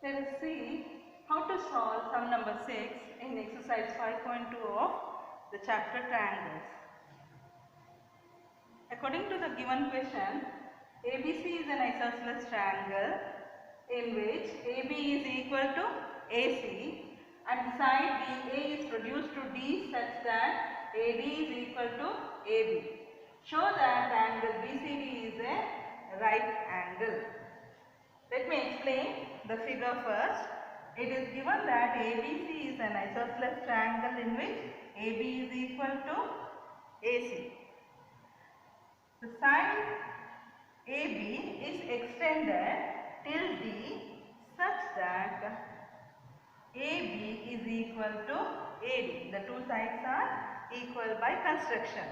Let us see how to solve sum number 6 in exercise 5.2 of the chapter triangles. According to the given question, ABC is an isosceles triangle in which AB is equal to AC and side BA is produced to D such that AD is equal to AB. Show that angle BCD is a right angle. Let me explain the figure first. It is given that ABC is an isosceles triangle in which AB is equal to AC. The side AB is extended till D such that AB is equal to AD. The two sides are equal by construction.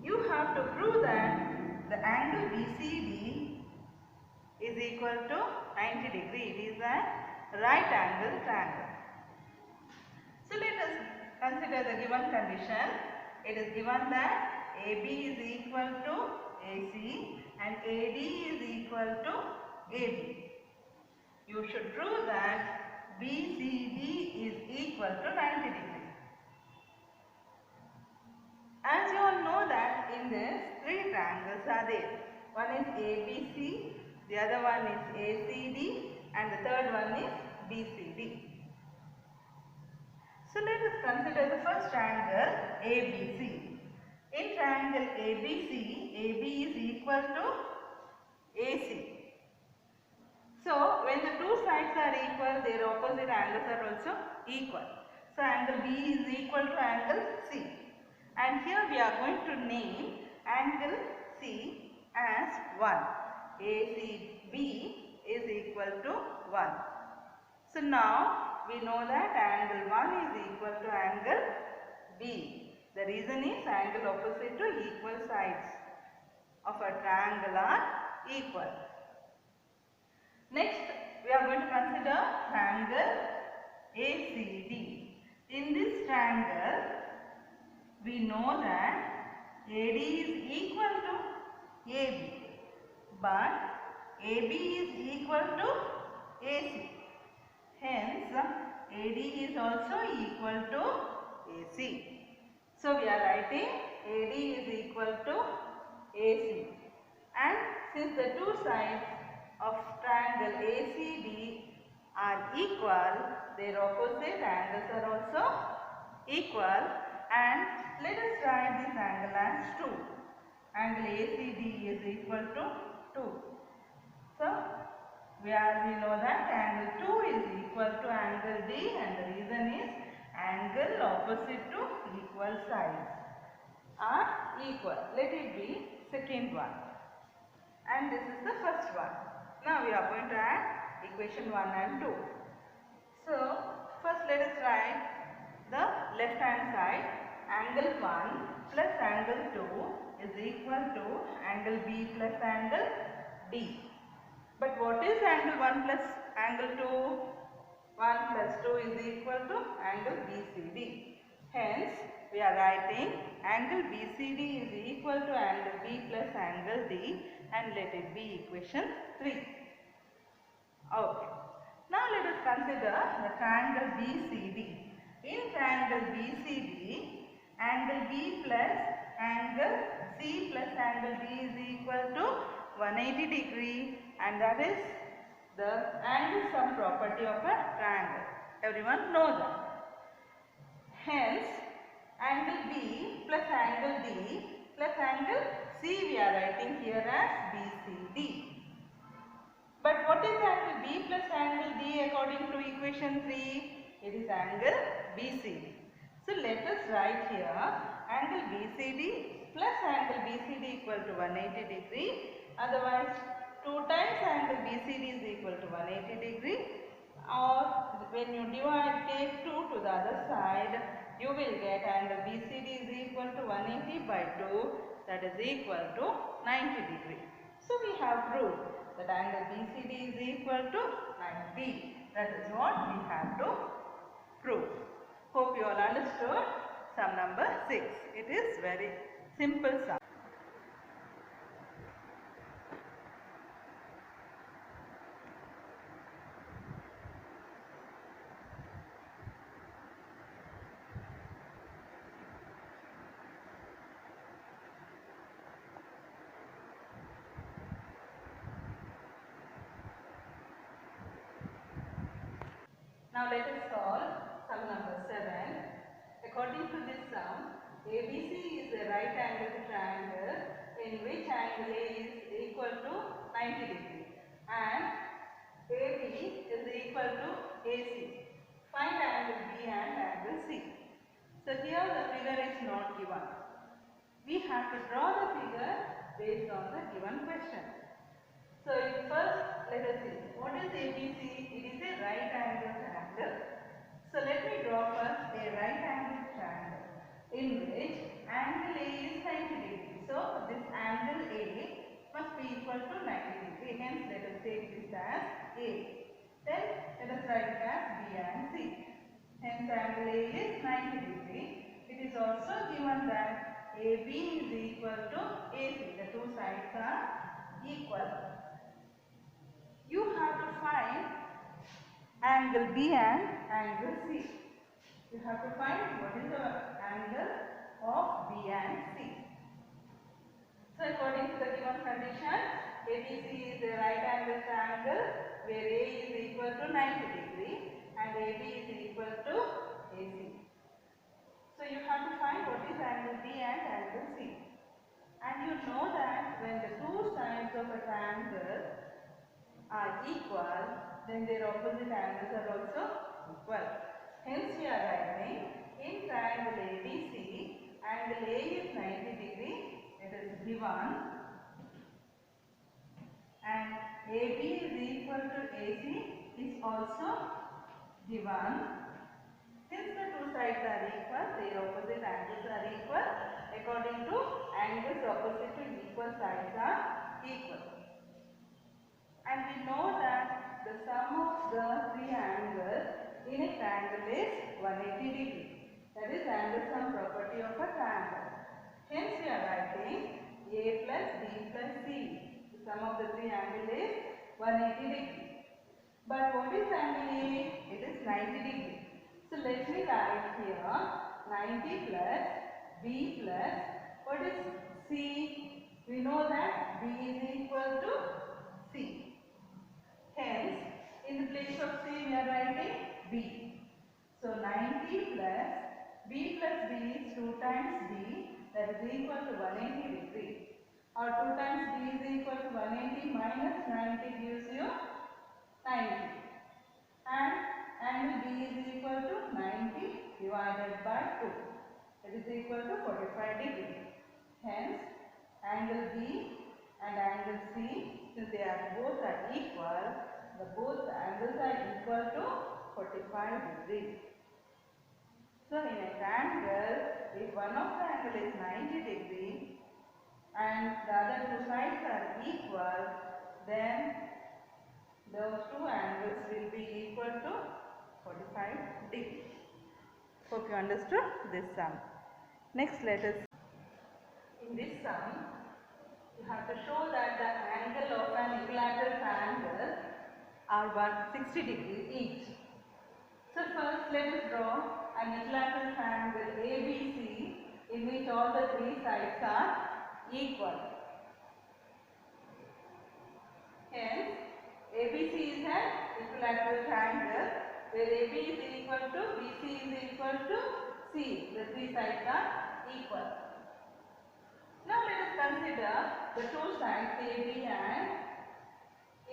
You have to prove that the angle BCD is equal to 90 degree. It is a right angle triangle. So let us consider the given condition. It is given that AB is equal to AC and AD is equal to AB. You should prove that BCD is equal to 90 degree. As you all know that in this three triangles are there. One is ABC, the other one is ACD and the third one is BCD. So let us consider the first triangle ABC. In triangle ABC, AB is equal to AC. So when the two sides are equal, their opposite angles are also equal. So angle B is equal to angle C. And here we are going to name angle C as 1. ACB is equal to 1. So now we know that angle 1 is equal to angle B. The reason is angle opposite to equal sides of a triangle are equal. Next we are going to consider triangle ACD. In this triangle we know that AD is equal to AB, but AB is equal to AC. Hence, AD is also equal to AC. So, we are writing AD is equal to AC. And since the two sides of triangle ACD are equal, their opposite angles are also equal. And let us write this angle as 2. Angle ACD is equal to 2. So, we know that angle 2 is equal to angle D, and the reason is angle opposite to equal sides are equal. Let it be second one. And this is the first one. Now we are going to add equation 1 and 2. So, first let us write the left hand side. Angle 1 plus angle 2 is equal to angle B plus angle D. But what is angle 1 plus angle 2? 1 plus 2 is equal to angle BCD. Hence, we are writing angle BCD is equal to angle B plus angle D, and let it be equation 3. Okay. Now let us consider the triangle BCD. In triangle BCD, angle B plus angle C plus angle D is equal to 180 degree, and that is the angle sum property of a triangle. Everyone knows that. Hence, angle B plus angle D plus angle C we are writing here as BCD. But what is angle B plus angle D according to equation 3? It is angle BCD. So let us write here angle BCD plus angle BCD equal to 180 degree. Otherwise 2 times angle BCD is equal to 180 degree. Or when you divide, take 2 to the other side, you will get angle BCD is equal to 180 by 2, that is equal to 90 degree. So we have proved that angle BCD is equal to 90. That is what we have to prove. Hope you all understood sum number 6. It is very simple sum. Now let us solve sum number 7. According to this sum, ABC is a right angled triangle in which angle A is equal to 90 degree and AB is equal to AC. Find angle B and angle C. So here the figure is not given. We have to draw the figure based on the given question. So first let us see what is ABC. It is a right angle triangle. So let me draw first a right angle triangle in which angle A is 90 degree. So this angle A must be equal to 90 degree. Hence let us take this as A. Then let us write it as B and C. Hence angle A is 90 degree. It is also given that AB is equal to AC. The two sides are equal. You have to find angle B and angle C. You have to find what is the angle of B and C. So according to the given condition, ABC is a right angle triangle where A is equal to 90 degree and AB is equal to AC. So you have to find what is angle B and angle C. And you know that when the two sides of a triangle are equal, then their opposite angles are also equal. Hence we are writing in triangle ABC, angle A is 90 degree, it is given, and AB is equal to AC is also given. Since the two sides are equal, their opposite angles are equal. According to angles opposite to equal sides are equal. And we know that the sum of the three angles in a triangle is 180 degree. That is angle sum property of a triangle. Hence we are writing A plus B plus C. The sum of the three angles is 180 degree. But what is angle A? It is 90 degree. So let me write here 90 plus B plus what is C? We know that B is equal to C. Hence, in the place of C, we are writing B. So, 90 plus B plus B is 2 times B, that is equal to 180 degree. Or 2 times B is equal to 180 minus 90 gives you 90. And angle B is equal to 90 divided by 2. That is equal to 45 degree. Hence, angle B and angle C, since they are both are equal, the both angles are equal to 45 degrees. So in a triangle, if one of the angle is 90 degree and the other two sides are equal, then those two angles will be equal to 45 degrees. Hope you understood this sum. Next let us, in this sum, you have to show that the angle of an equilateral triangle are 160 degrees each. So first let us draw an equilateral triangle ABC in which all the three sides are equal. Hence, ABC is an equilateral triangle where AB is equal to BC is equal to C. The three sides are equal. Now let us consider the two sides AB and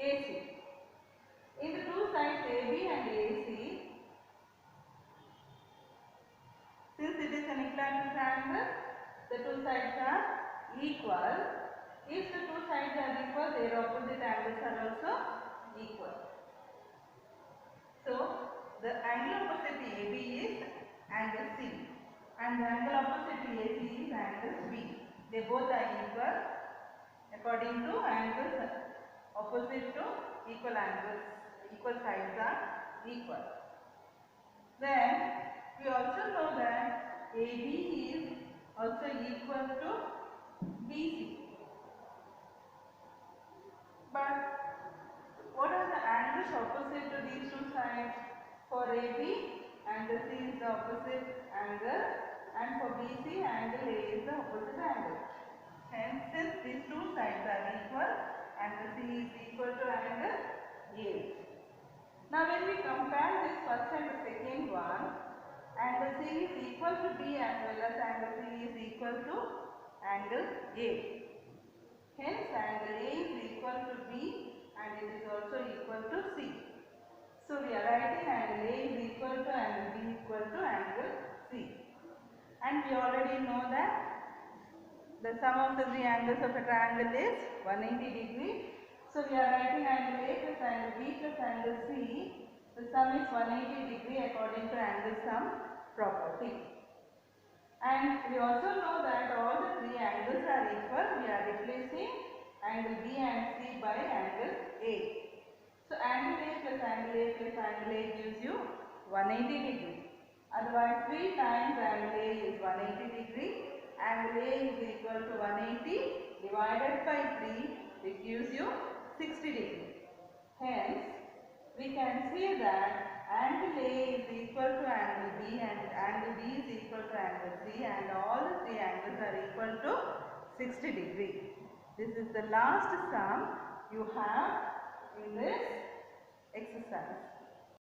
AC. In the two sides AB and AC, since it is an equilateral triangle, the two sides are equal. If the two sides are equal, their opposite angles are also equal. So, the angle opposite to AB is angle C and the angle opposite to AC is angle B. They both are equal according to angles opposite to equal angles, equal sides are equal. Then we also know that AB is also equal to BC. But what are the angles opposite to these two sides? For AB, angle C is the opposite angle and for BC, angle A is the opposite angle. Hence, since these two sides are equal, angle C is equal to angle A. Now when we compare this first and the second one, angle C is equal to B as well as angle C is equal to angle A. Hence angle A is equal to B and it is also equal to C. So we are writing angle A is equal to angle B equal to angle C. And we already know that the sum of the three angles of a triangle is 180 degree. So we are writing angle A plus angle B plus angle C. The sum is 180 degree according to angle sum property. And we also know that all the three angles are equal. We are replacing angle B and C by angle A. So angle A plus angle A plus angle A gives you 180 degree. Otherwise 3 times angle A is 180 degree. Angle A is equal to 180 divided by 3, it gives you 60 degree. Hence, we can say that angle A is equal to angle B and angle B is equal to angle C and all the three angles are equal to 60 degree. This is the last sum you have in this exercise.